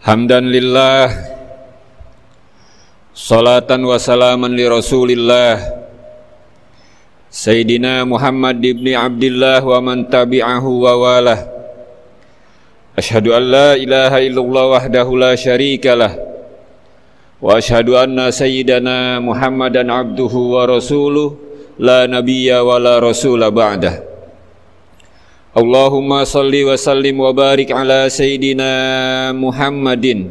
Hamdan lillah, salatan wa salaman li rasulillah, Sayyidina Muhammad ibn Abdillah wa man tabi'ahu wa walah. Ashhadu an la ilaha illallah wahdahu la syarikalah, wa ashhadu anna sayyidana Muhammadan abduhu wa rasuluh, la nabiyya wa la rasula ba'dah. Allahumma salli wa sallim wa barik ala Sayyidina Muhammadin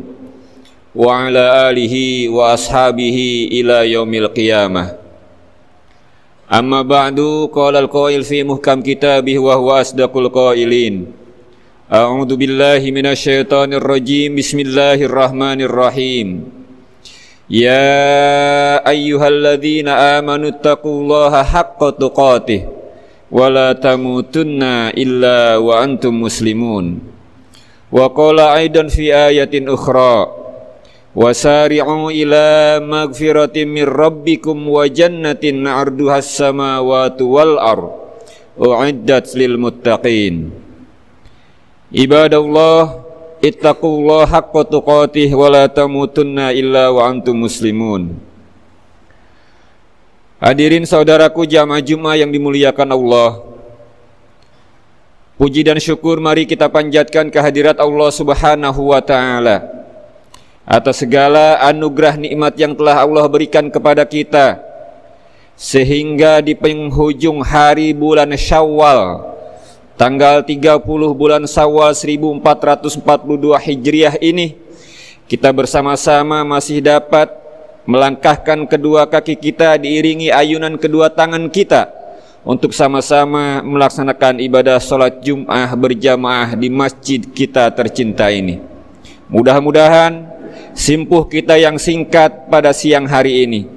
wa ala alihi wa ashabihi ila yaumil qiyamah. Amma ba'du, qala al-qail fi muhkam kitabih wa huwa asdaqul qailin. A'udzu billahi minasyaitonir rajim. Bismillahirrahmanirrahim. Ya ayyuhalladzina amanu taqullaha haqqa tuqatih wa la tamutunna illa wa antum muslimun. Wa qala aidan fi ayatin ukhra, wasari'u ila magfiratin min rabbikum wa jannatin 'arduhas samawati wal ardh u'iddat lil muttaqin. Ibadallah, ittaqullaha haqqa tuqatih wa la tamutunna illa wa antum muslimun. Hadirin saudaraku jamaah Jumat yang dimuliakan Allah, puji dan syukur mari kita panjatkan kehadirat Allah Subhanahu wa ta'ala atas segala anugerah nikmat yang telah Allah berikan kepada kita, sehingga di penghujung hari bulan Syawal, tanggal 30 bulan Syawal 1442 Hijriah ini, kita bersama-sama masih dapat melangkahkan kedua kaki kita diiringi ayunan kedua tangan kita untuk sama-sama melaksanakan ibadah sholat Jum'ah berjamaah di masjid kita tercinta ini. Mudah-mudahan simpuh kita yang singkat pada siang hari ini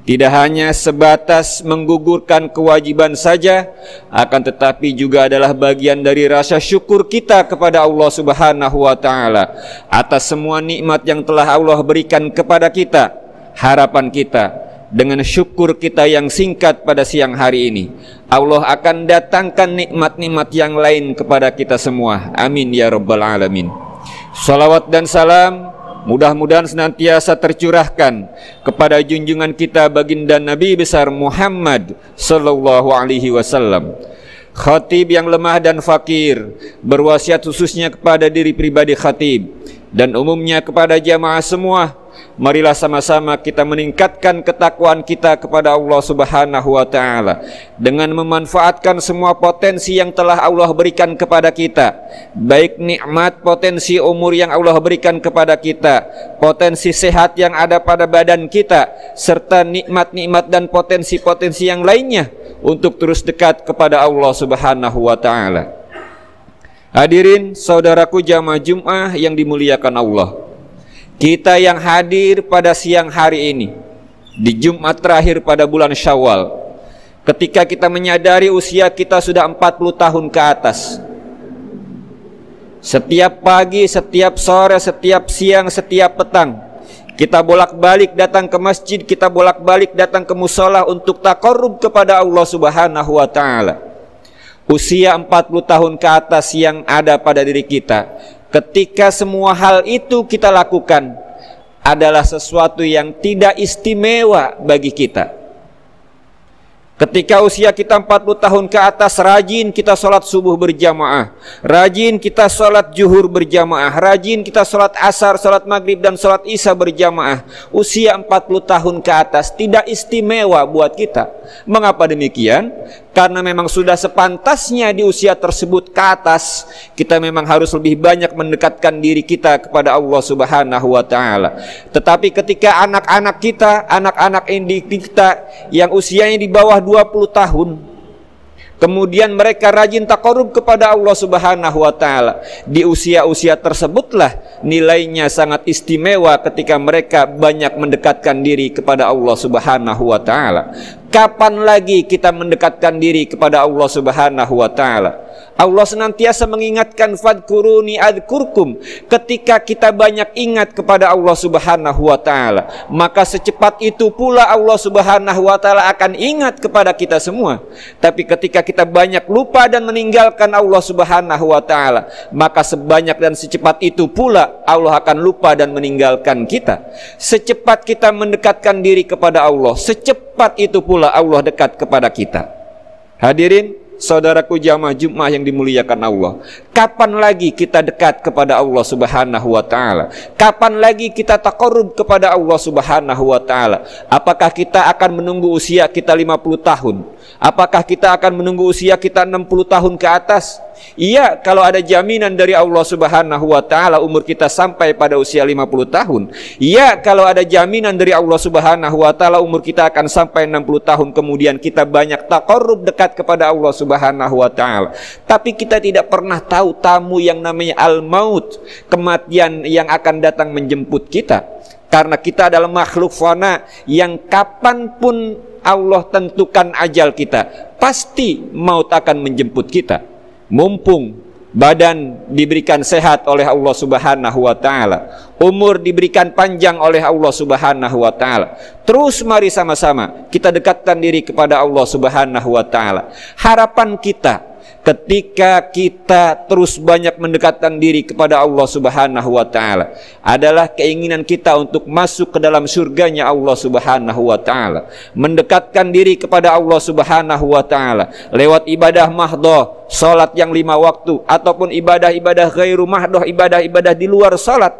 tidak hanya sebatas menggugurkan kewajiban saja, akan tetapi juga adalah bagian dari rasa syukur kita kepada Allah Subhanahu wa ta'ala atas semua nikmat yang telah Allah berikan kepada kita. Harapan kita dengan syukur kita yang singkat pada siang hari ini, Allah akan datangkan nikmat-nikmat yang lain kepada kita semua. Amin ya rabbal alamin. Salawat dan salam mudah-mudahan senantiasa tercurahkan kepada junjungan kita baginda Nabi besar Muhammad sallallahu alaihi wasallam, khatib yang lemah dan fakir, berwasiat khususnya kepada diri pribadi khatib dan umumnya kepada jamaah semua. Marilah sama-sama kita meningkatkan ketakwaan kita kepada Allah Subhanahu wa ta'ala dengan memanfaatkan semua potensi yang telah Allah berikan kepada kita, baik nikmat potensi umur yang Allah berikan kepada kita, potensi sehat yang ada pada badan kita, serta nikmat-nikmat dan potensi-potensi yang lainnya untuk terus dekat kepada Allah Subhanahu wa ta'ala. Hadirin saudaraku jamaah Jum'ah yang dimuliakan Allah, kita yang hadir pada siang hari ini di Jumat terakhir pada bulan Syawal, ketika kita menyadari usia kita sudah 40 tahun ke atas, setiap pagi, setiap sore, setiap siang, setiap petang kita bolak-balik datang ke masjid, kita bolak-balik datang ke musola untuk taqarrub kepada Allah Subhanahu wa ta'ala. Usia 40 tahun ke atas yang ada pada diri kita, ketika semua hal itu kita lakukan adalah sesuatu yang tidak istimewa bagi kita. Ketika usia kita 40 tahun ke atas, rajin kita sholat subuh berjamaah, rajin kita sholat zuhur berjamaah, rajin kita sholat asar, sholat maghrib dan sholat isya berjamaah. Usia 40 tahun ke atas tidak istimewa buat kita. Mengapa demikian? Karena memang sudah sepantasnya di usia tersebut ke atas kita memang harus lebih banyak mendekatkan diri kita kepada Allah Subhanahu wa ta'ala. Tetapi ketika anak-anak kita, anak-anak individu kita yang usianya di bawah 20 tahun, kemudian mereka rajin taqarrub kepada Allah Subhanahu wa ta'ala, di usia-usia tersebutlah nilainya sangat istimewa ketika mereka banyak mendekatkan diri kepada Allah Subhanahu wa ta'ala. Kapan lagi kita mendekatkan diri kepada Allah Subhanahu wa ta'ala? Allah senantiasa mengingatkan fadkuruni adzkurkum. Ketika kita banyak ingat kepada Allah Subhanahu wa taala, maka secepat itu pula Allah Subhanahu wa taala akan ingat kepada kita semua. Tapi ketika kita banyak lupa dan meninggalkan Allah Subhanahu wa taala, maka sebanyak dan secepat itu pula Allah akan lupa dan meninggalkan kita. Secepat kita mendekatkan diri kepada Allah, secepat itu pula Allah dekat kepada kita. Hadirin saudaraku jamaah Jumat yang dimuliakan Allah, kapan lagi kita dekat kepada Allah Subhanahu wa taala? Kapan lagi kita taqarrub kepada Allah Subhanahu wa taala? Apakah kita akan menunggu usia kita 50 tahun? Apakah kita akan menunggu usia kita 60 tahun ke atas? Iya, kalau ada jaminan dari Allah Subhanahu wa taala umur kita sampai pada usia 50 tahun. Iya, kalau ada jaminan dari Allah Subhanahu wa taala umur kita akan sampai 60 tahun kemudian kita banyak taqarrub dekat kepada Allah Subhanahu wa taala. Tapi kita tidak pernah tahu tamu yang namanya al-maut, kematian yang akan datang menjemput kita. Karena kita adalah makhluk fana yang kapanpun Allah tentukan ajal kita, pasti maut akan menjemput kita. Mumpung badan diberikan sehat oleh Allah Subhanahu wa taala, umur diberikan panjang oleh Allah Subhanahu wa taala, terus mari sama-sama kita dekatkan diri kepada Allah Subhanahu wa taala. Harapan kita ketika kita terus banyak mendekatkan diri kepada Allah Subhanahu wa taala adalah keinginan kita untuk masuk ke dalam surganya Allah Subhanahu wa taala, mendekatkan diri kepada Allah Subhanahu wa taala lewat ibadah mahdhah, salat yang 5 waktu, ataupun ibadah-ibadah ghairu mahdhah, ibadah-ibadah di luar salat,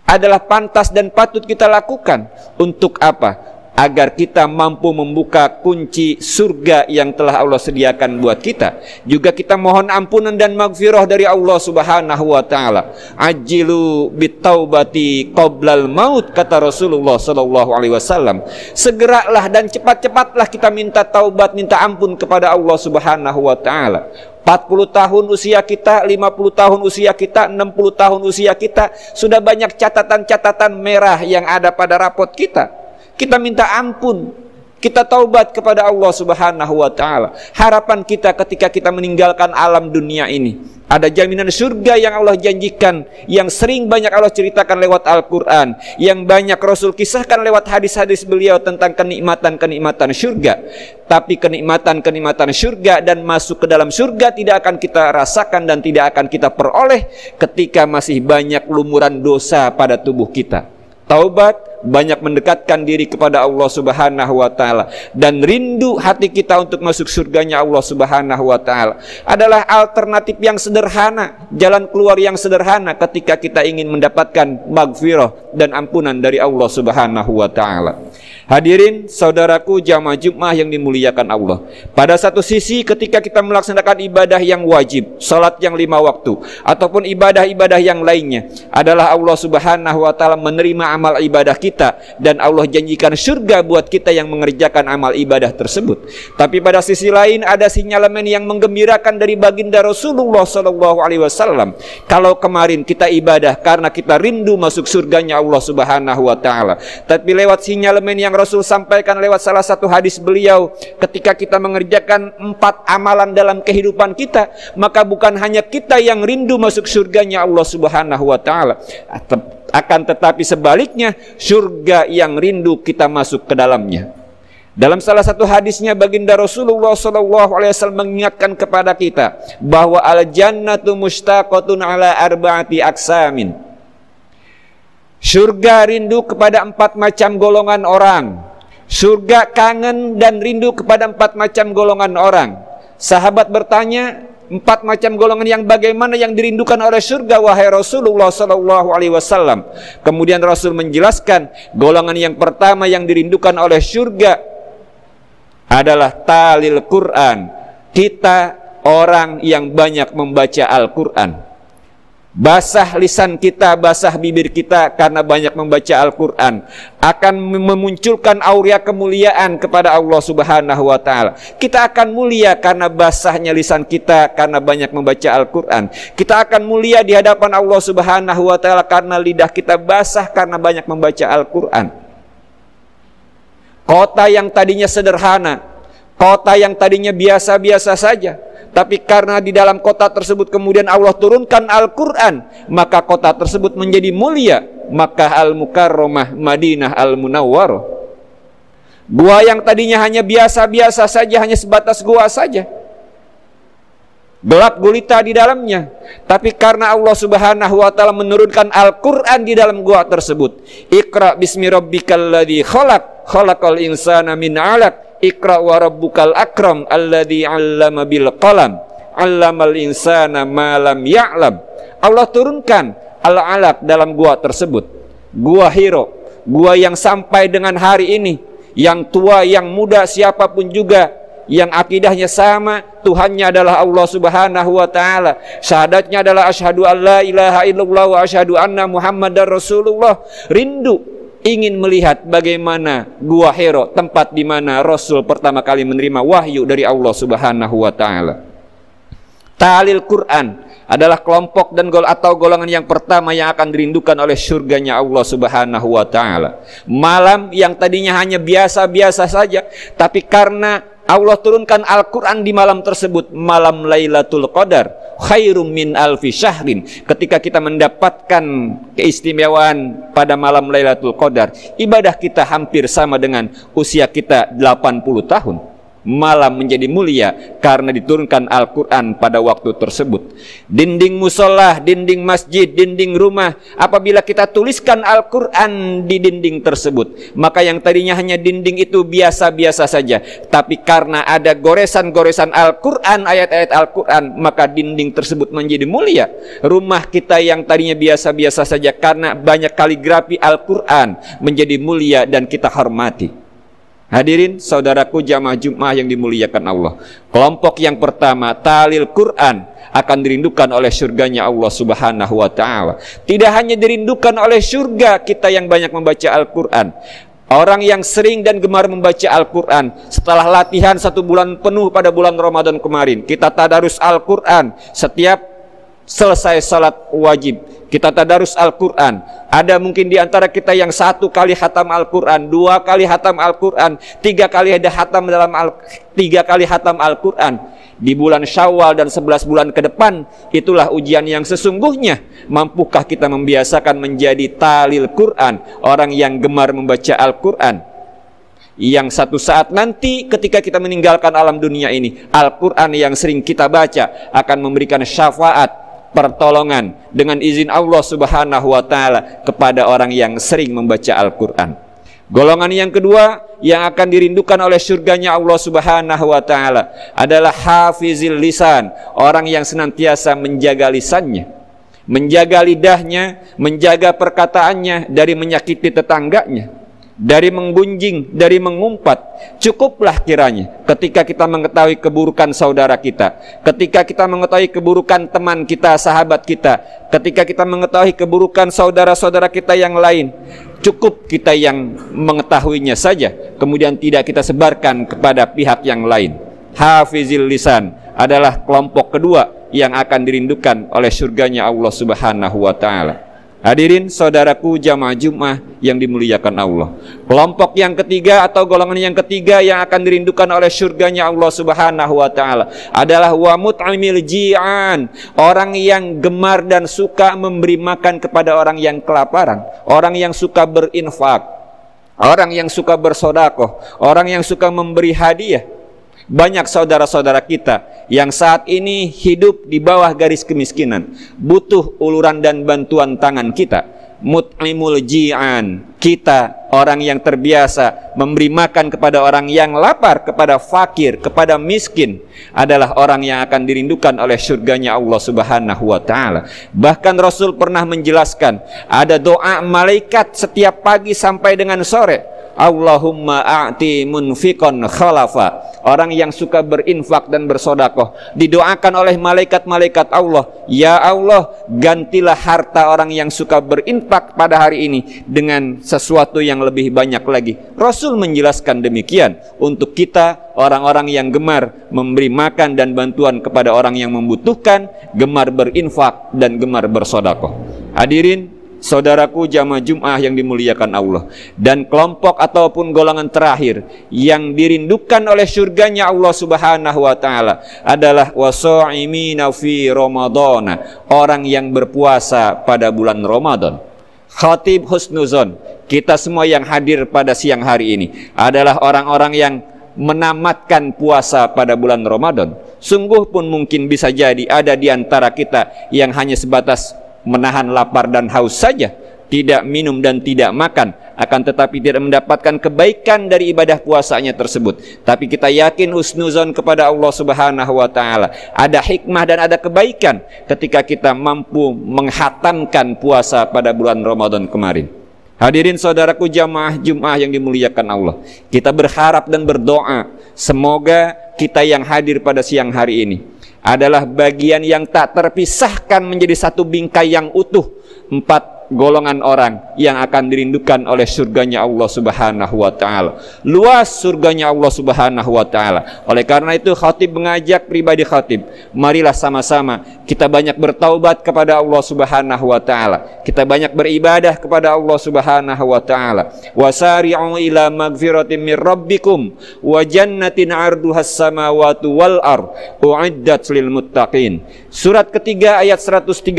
adalah pantas dan patut kita lakukan. Untuk apa? Agar kita mampu membuka kunci surga yang telah Allah sediakan buat kita. Juga kita mohon ampunan dan maghfirah dari Allah Subhanahu wa taala. Ajilu bitaubati qoblal maut, kata Rasulullah sallallahu alaihi wasallam. Segeralah dan cepat-cepatlah kita minta taubat, minta ampun kepada Allah Subhanahu wa taala. 40 tahun usia kita, 50 tahun usia kita, 60 tahun usia kita, sudah banyak catatan-catatan merah yang ada pada rapot kita. Kita minta ampun, kita taubat kepada Allah Subhanahu wa taala. Harapan kita ketika kita meninggalkan alam dunia ini, ada jaminan surga yang Allah janjikan, yang sering banyak Allah ceritakan lewat Al-Quran, yang banyak Rasul kisahkan lewat hadis-hadis beliau tentang kenikmatan-kenikmatan surga. Tapi kenikmatan-kenikmatan surga dan masuk ke dalam surga tidak akan kita rasakan dan tidak akan kita peroleh ketika masih banyak lumuran dosa pada tubuh kita. Taubat, banyak mendekatkan diri kepada Allah Subhanahu wa taala, dan rindu hati kita untuk masuk surganya Allah Subhanahu wa taala adalah alternatif yang sederhana, jalan keluar yang sederhana ketika kita ingin mendapatkan maghfirah dan ampunan dari Allah Subhanahu wa taala. Hadirin saudaraku jamaah Jumat yang dimuliakan Allah, pada satu sisi ketika kita melaksanakan ibadah yang wajib, salat yang 5 waktu, ataupun ibadah-ibadah yang lainnya, adalah Allah Subhanahu wa taala menerima amal ibadah kita, dan Allah janjikan surga buat kita yang mengerjakan amal ibadah tersebut. Tapi pada sisi lain ada sinyalemen yang menggembirakan dari baginda Rasulullah sallallahu alaihi wasallam. Kalau kemarin kita ibadah karena kita rindu masuk surganya Allah Subhanahu wa taala, tapi lewat sinyalemen yang Rasul sampaikan lewat salah satu hadis beliau, ketika kita mengerjakan 4 amalan dalam kehidupan kita, maka bukan hanya kita yang rindu masuk surganya Allah Subhanahu wa taala, akan tetapi sebaliknya surga yang rindu kita masuk ke dalamnya. Dalam salah satu hadisnya baginda Rasulullah SAW mengingatkan kepada kita bahwa al-jannatu mushtaqatun ala arba'ati aksamin. Surga rindu kepada 4 macam golongan orang. Surga kangen dan rindu kepada 4 macam golongan orang. Sahabat bertanya, 4 macam golongan yang bagaimana yang dirindukan oleh surga wahai Rasulullah sallallahu alaihi wasallam? Kemudian Rasul menjelaskan, golongan yang pertama yang dirindukan oleh surga adalah talil Quran. Kita orang yang banyak membaca Al-Quran. Basah lisan kita, basah bibir kita karena banyak membaca Al-Quran, akan memunculkan aurea kemuliaan kepada Allah Subhanahu wa taala. Kita akan mulia karena basahnya lisan kita karena banyak membaca Al-Quran. Kita akan mulia di hadapan Allah Subhanahu wa taala karena lidah kita basah karena banyak membaca Al-Quran. Kota yang tadinya sederhana, kota yang tadinya biasa-biasa saja, Tapi karena di dalam kota tersebut kemudian Allah turunkan Al-Quran, maka kota tersebut menjadi mulia. Makkah Al-Mukarramah, Madinah Al-Munawwarah. Gua yang tadinya hanya biasa-biasa saja, hanya sebatas gua saja, gelap gulita di dalamnya. Tapi karena Allah Subhanahu wa taala menurunkan Al-Qur'an di dalam gua tersebut, Iqra bismi rabbikal ladzi khalaq, khalaqal insana min 'alaq, Iqra wa rabbukal akram alladzi 'allama bil qalam, 'allamal insana ma lam ya'lam. Allah turunkan Al-'alaq dalam gua tersebut. Gua Hiro, gua yang sampai dengan hari ini, yang tua, yang muda, siapapun juga yang akidahnya sama, Tuhannya adalah Allah Subhanahu wa taala, syahadatnya adalah asyhadu an la ilaha illallah wa asyhadu anna Muhammadar Rasulullah, rindu ingin melihat bagaimana Gua Hiro, tempat di mana Rasul pertama kali menerima wahyu dari Allah Subhanahu wa taala. Ta'lil Quran adalah kelompok dan atau golongan yang pertama yang akan dirindukan oleh surganya Allah Subhanahu wa taala. Malam yang tadinya hanya biasa-biasa saja, tapi karena Allah turunkan Al-Quran di malam tersebut, malam Lailatul Qadar khairum min alfi syahrin. Ketika kita mendapatkan keistimewaan pada malam Lailatul Qadar, ibadah kita hampir sama dengan usia kita 80 tahun. Malam menjadi mulia karena diturunkan Al-Quran pada waktu tersebut. Dinding musola, dinding masjid, dinding rumah, apabila kita tuliskan Al-Quran di dinding tersebut, maka yang tadinya hanya dinding itu biasa-biasa saja, tapi karena ada goresan-goresan Al-Quran, ayat-ayat Al-Quran, maka dinding tersebut menjadi mulia. Rumah kita yang tadinya biasa-biasa saja, karena banyak kaligrafi Al-Quran, menjadi mulia dan kita hormati. Hadirin saudaraku jamaah Jumat yang dimuliakan Allah, kelompok yang pertama, ta'lil Quran, akan dirindukan oleh surganya Allah Subhanahu wa taala. Tidak hanya dirindukan oleh surga kita yang banyak membaca Al-Quran. Orang yang sering dan gemar membaca Al-Quran, setelah latihan 1 bulan penuh pada bulan Ramadan kemarin, kita tadarus Al-Quran setiap selesai salat wajib, kita tadarus Al-Quran. Ada mungkin di antara kita yang 1 kali hatam Al-Quran, 2 kali hatam Al-Quran, 3 kali ada hatam dalam 3 kali hatam Al-Quran. Di bulan Syawal dan 11 bulan ke depan, itulah ujian yang sesungguhnya. Mampukah kita membiasakan menjadi ta'lil Quran, orang yang gemar membaca Al-Quran, yang satu saat nanti ketika kita meninggalkan alam dunia ini, Al-Quran yang sering kita baca akan memberikan syafaat, pertolongan dengan izin Allah Subhanahu wa taala kepada orang yang sering membaca Al-Quran. Golongan yang kedua yang akan dirindukan oleh surganya Allah Subhanahu wa taala adalah hafizil lisan, orang yang senantiasa menjaga lisannya, menjaga lidahnya, menjaga perkataannya dari menyakiti tetangganya, dari menggunjing, dari mengumpat. Cukuplah kiranya ketika kita mengetahui keburukan saudara kita, ketika kita mengetahui keburukan teman kita, sahabat kita, ketika kita mengetahui keburukan saudara-saudara kita yang lain, cukup kita yang mengetahuinya saja, kemudian tidak kita sebarkan kepada pihak yang lain. Hafizil lisan adalah kelompok kedua yang akan dirindukan oleh surganya Allah Subhanahu wa taala. Hadirin saudaraku jamaah Jumat yang dimuliakan Allah, kelompok yang ketiga atau golongan yang ketiga yang akan dirindukan oleh surganya Allah Subhanahu wa taala adalah wa mut'imil ji'an, orang yang gemar dan suka memberi makan kepada orang yang kelaparan, orang yang suka berinfak, orang yang suka bersedekah, orang yang suka memberi hadiah. Banyak saudara-saudara kita yang saat ini hidup di bawah garis kemiskinan, butuh uluran dan bantuan tangan kita. Mut'imul ji'an, kita orang yang terbiasa memberi makan kepada orang yang lapar, kepada fakir, kepada miskin, adalah orang yang akan dirindukan oleh surganya Allah Subhanahu wa taala. Bahkan Rasul pernah menjelaskan, ada doa malaikat setiap pagi sampai dengan sore, Allahumma a'ti munfiqan khalafa, orang yang suka berinfak dan bersodakoh, didoakan oleh malaikat-malaikat Allah, ya Allah, gantilah harta orang yang suka berinfak pada hari ini dengan sesuatu yang lebih banyak lagi. Rasul menjelaskan demikian untuk kita, orang-orang yang gemar memberi makan dan bantuan kepada orang yang membutuhkan, gemar berinfak dan gemar bersodakoh. Hadirin saudaraku jamaah Jum'ah yang dimuliakan Allah, dan kelompok ataupun golongan terakhir yang dirindukan oleh surganya Allah Subhanahu wa taala adalah wasa'imina fi Ramadhan, orang yang berpuasa pada bulan Ramadan. Khatib husnuzon, kita semua yang hadir pada siang hari ini adalah orang-orang yang menamatkan puasa pada bulan Ramadan. Sungguh pun mungkin bisa jadi ada di antara kita yang hanya sebatas menahan lapar dan haus saja, tidak minum dan tidak makan, akan tetapi tidak mendapatkan kebaikan dari ibadah puasanya tersebut. Tapi kita yakin husnuzon kepada Allah Subhanahu wa taala, ada hikmah dan ada kebaikan ketika kita mampu menghatamkan puasa pada bulan Ramadan kemarin. Hadirin saudaraku jamaah Jum'ah yang dimuliakan Allah, kita berharap dan berdoa semoga kita yang hadir pada siang hari ini adalah bagian yang tak terpisahkan menjadi satu bingkai yang utuh, 4 golongan orang yang akan dirindukan oleh surganya Allah Subhanahu wa taala. Luas surganya Allah Subhanahu wa taala. Oleh karena itu khatib mengajak pribadi khatib, marilah sama-sama kita banyak bertaubat kepada Allah Subhanahu wa taala. Kita banyak beribadah kepada Allah Subhanahu wa taala. Wasari'u ila magfiratin mir rabbikum wa jannatin 'arduhas samawati wal ard u'iddat lil muttaqin. Surat ketiga ayat 133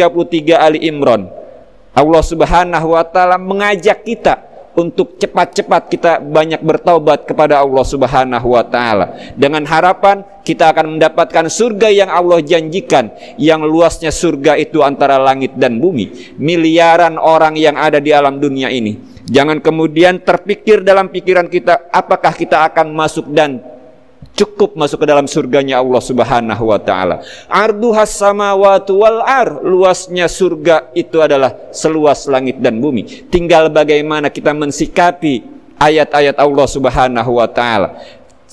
Ali Imran. Allah Subhanahu wa taala mengajak kita untuk cepat-cepat kita banyak bertaubat kepada Allah Subhanahu wa taala dengan harapan kita akan mendapatkan surga yang Allah janjikan, yang luasnya surga itu antara langit dan bumi, miliaran orang yang ada di alam dunia ini. Jangan kemudian terpikir dalam pikiran kita apakah kita akan masuk dan cukup masuk ke dalam surganya Allah Subhanahu wa taala. Arduhas samawati wal ar, luasnya surga itu adalah seluas langit dan bumi. Tinggal bagaimana kita mensikapi ayat-ayat Allah Subhanahu wa taala.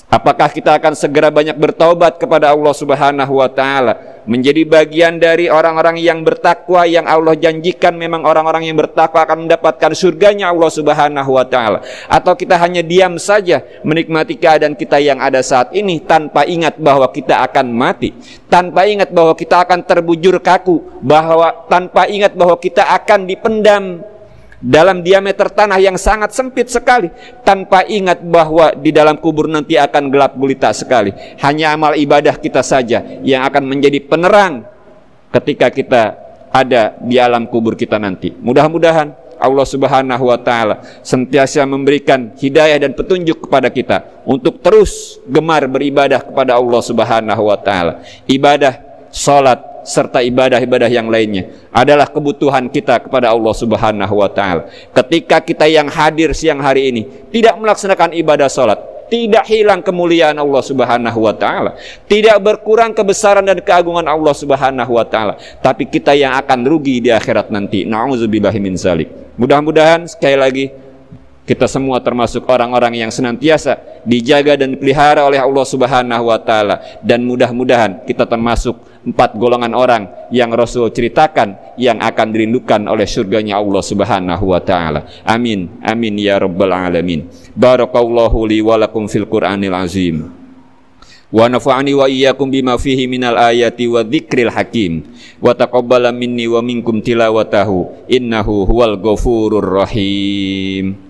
Apakah kita akan segera banyak bertaubat kepada Allah Subhanahu wa taala, menjadi bagian dari orang-orang yang bertakwa yang Allah janjikan memang orang-orang yang bertakwa akan mendapatkan surganya Allah Subhanahu wa taala, atau kita hanya diam saja menikmati keadaan kita yang ada saat ini tanpa ingat bahwa kita akan mati, tanpa ingat bahwa kita akan terbujur kaku, tanpa ingat bahwa kita akan dipendam dalam diameter tanah yang sangat sempit sekali, tanpa ingat bahwa di dalam kubur nanti akan gelap gulita sekali. Hanya amal ibadah kita saja yang akan menjadi penerang ketika kita ada di alam kubur kita nanti. Mudah-mudahan Allah Subhanahu wa taala senantiasa memberikan hidayah dan petunjuk kepada kita untuk terus gemar beribadah kepada Allah Subhanahu wa taala. Ibadah salat serta ibadah-ibadah yang lainnya adalah kebutuhan kita kepada Allah Subhanahu wa taala. Ketika kita yang hadir siang hari ini tidak melaksanakan ibadah salat, tidak hilang kemuliaan Allah Subhanahu wa taala, tidak berkurang kebesaran dan keagungan Allah Subhanahu wa taala, tapi kita yang akan rugi di akhirat nanti. Nauzubillahi min zalik. Mudah-mudahan sekali lagi kita semua termasuk orang-orang yang senantiasa dijaga dan dipelihara oleh Allah Subhanahu wa taala, dan mudah-mudahan kita termasuk 4 golongan orang yang Rasul ceritakan yang akan dirindukan oleh surganya Allah Subhanahu wa taala. Amin. Amin ya rabbal alamin. Barakallahu li wa lakum fil Qur'anil azim. Wa nafa'ani wa iyyakum bima fihi minal ayati wa dzikril hakim. Wa taqabbala minni wa minkum tilawatahu innahu huwal ghafurur rahim.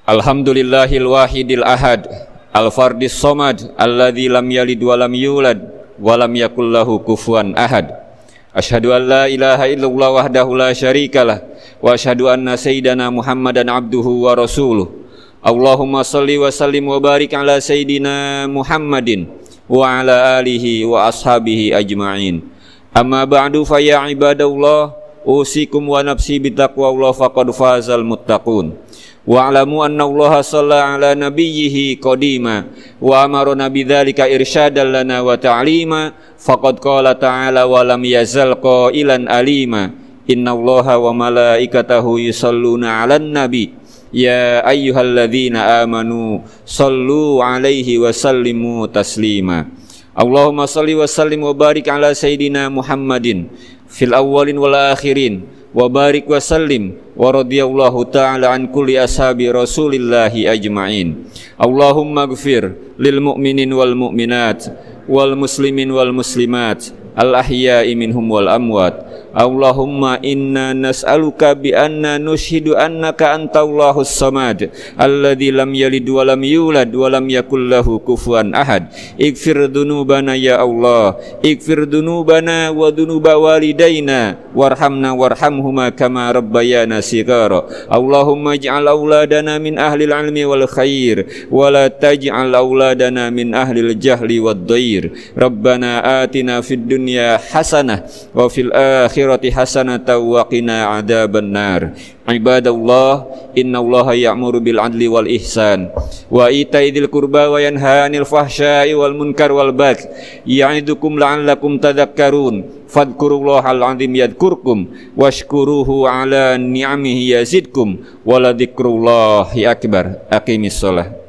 Alhamdulillahil wahidil ahad, al-fardis somad, alladzi lam yalid wa lam yulad wa lam yakul lahu kufuwan ahad. Asyhadu an la ilaha illallah wahdahu la syarikalah wa asyhadu anna sayyidana Muhammadan abduhu wa rasuluh. Allahumma shalli wa sallim wa barik ala sayyidina Muhammadin wa ala alihi wa ashabihi ajma'in. Amma ba'du fa ya ibadallah, usikum wa nafsi bitaqwallah faqad fazal muttaqun. Wa'lamu anna Allah shalla ala nabiyyihi qadima wa amarna bidzalika irsyadan lana wa ta'lima faqad qala ta'ala wa lam yazal qailan alima innallaha wa malaikatahu yusholluna 'alan nabi ya ayyuhalladzina amanu shallu 'alaihi wa sallimu taslima. Allahumma shalli wa sallim wa barik ala sayyidina Muhammadin fil awwalin wal akhirin wa barik wa sallim wa radiyallahu ta'ala an kulli ashabi Rasulillahi ajma'in. Allahumma ighfir lil mu'minin wal mu'minat wal muslimin wal muslimat al ahya'i minhum wal amwat. Allahumma inna nas'aluka bi anna nushhidu annaka antallahus samad alladzi lam yalid wa lam yulad wa lam yakul lahu kufuwan ahad. Ighfir dzunubana ya Allah, ighfir dzunubana wa dzunuba walidaina warhamna warhamhuma kama rabbayana shighara. Allahumma ij'al auladana min ahlil ilmi wal khair wa la taj'al auladana min ahlil jahli wad dhair. Rabbana atina fid dunya hasanah wa fil akhirati hasanatan wa qina adzaban nar. Ibadallah, innallaha ya'muru bil adli wal ihsan wa ita'i dzil qurba wa yanha 'anil fahsya'i wal munkar wal baghi ya'idukum la'allakum tadhakkarun. Fadhkurullahal 'azim yadhkurkum washkuruhu 'ala ni'amihi yazidkum wa la dzikrullahi akbar. Aqimis shalah.